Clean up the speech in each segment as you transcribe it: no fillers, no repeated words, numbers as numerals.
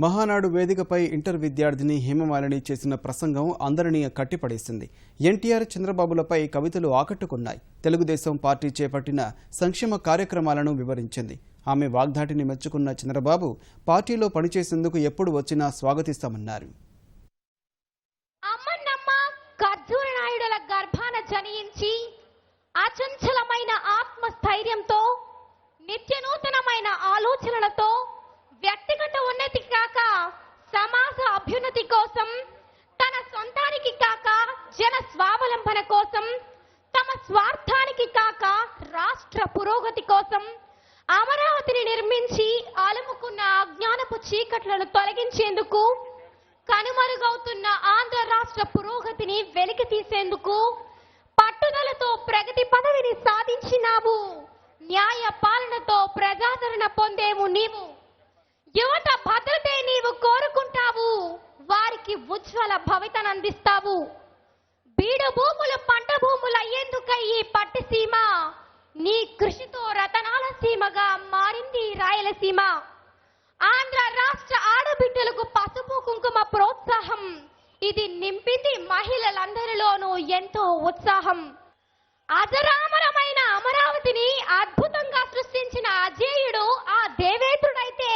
మహానాడు వేదికపై ఇంటర్ విద్యార్థిని హేమమాలిని చేసిన ప్రసంగం అందరినీ కట్టిపడేసింది. ఎన్టీఆర్, చంద్రబాబులపై కవితలు ఆకట్టుకున్నాయి. తెలుగుదేశం పార్టీ చేపట్టిన సంక్షేమ కార్యక్రమాలను వివరించింది. ఆమె వాగ్దాటిని మెచ్చుకున్న చంద్రబాబు పార్టీలో పనిచేసేందుకు ఎప్పుడు వచ్చినా స్వాగతిస్తామన్నారు. అచంచలమైన ఆత్మస్థైర్యంతో, నిత్యనూతనమైన ఆలోచనలతో వ్యక్తిగత ఉన్నతి కాక సమాజ అభ్యున్నతి కోసం, తన సొంతానికి కాక జన స్వావలంబన కోసం, తమ స్వార్థానికి కాక రాష్ట్ర పురోగతి కోసం అమరావతిని నిర్మించి అలుముకున్న అజ్ఞానపు చీకట్లను తొలగించేందుకు, కనుమరుగవుతున్న ఆంధ్ర రాష్ట్ర పురోగతిని వెలికి తీసేందుకు పట్టుదలతో ప్రగతి పదవిని సాధించినావు. న్యాయ పాలనతో ప్రజాదరణ పొందేవు నీవు. యువత భద్రతే నీవు కోరుకుంటావు. వారికి ఉజ్వల భవితనందిస్తావు. బీడు భూములు పంట భూములు అయ్యేందుకై ఈ పట్టిసీమ నీ కృషితో రతనాల సీమగా మారింది రాయలసీమ. ఆంధ్ర రాష్ట్ర ఆడబిడ్డలకు పసుపు కుంకుమ ప్రోత్సాహం ఇది నింపింది మహిళలందరిలోనూ ఎంతో ఉత్సాహం. అజరామరమైన అమరావతిని అద్భుతంగా సృష్టించిన అజేయుడు ఆ దేవేంద్రుడైతే,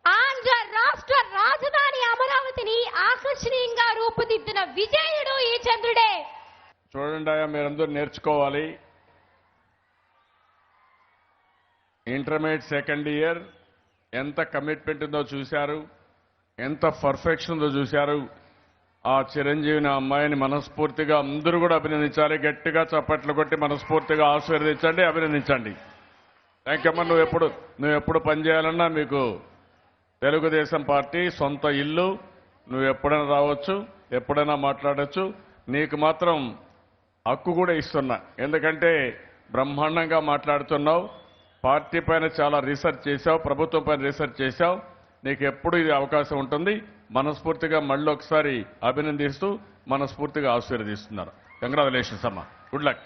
ఆంధ్ర రాష్ట్ర రాజధాని అమరావతిని ఆకర్షణీయంగా రూపుదిద్దిన విజయుడు ఈ చంద్రుడే. చూడండి, మీరందరూ నేర్చుకోవాలి. ఇంటర్మీడియట్ సెకండ్ ఇయర్ ఎంత కమిట్మెంట్ ఉందో చూశారు, ఎంత పర్ఫెక్షన్ ఉందో చూశారు. ఆ చిరంజీవిని అమ్మాయిని మనస్ఫూర్తిగా అందరూ కూడా అభినందించాలి. గట్టిగా చప్పట్లు కొట్టి మనస్ఫూర్తిగా ఆశీర్వదించండి, అభినందించండి. థ్యాంక్ యూ అమ్మ. నువ్వు ఎప్పుడు పనిచేయాలన్నా మీకు తెలుగుదేశం పార్టీ సొంత ఇల్లు. నువ్వు ఎప్పుడైనా రావచ్చు, ఎప్పుడైనా మాట్లాడచ్చు. నీకు మాత్రం హక్కు కూడా ఇస్తున్నా, ఎందుకంటే బ్రహ్మాండంగా మాట్లాడుతున్నావు. పార్టీ పైన చాలా రీసెర్చ్ చేశావు, ప్రభుత్వం పైన రీసెర్చ్ చేశావు. నీకు ఎప్పుడు ఇది అవకాశం ఉంటుంది. మనస్ఫూర్తిగా మళ్ళీ ఒకసారి అభినందిస్తూ మనస్ఫూర్తిగా ఆశీర్వదిస్తున్నారు. కంగ్రాచులేషన్స్ అమ్మా, గుడ్ లక్.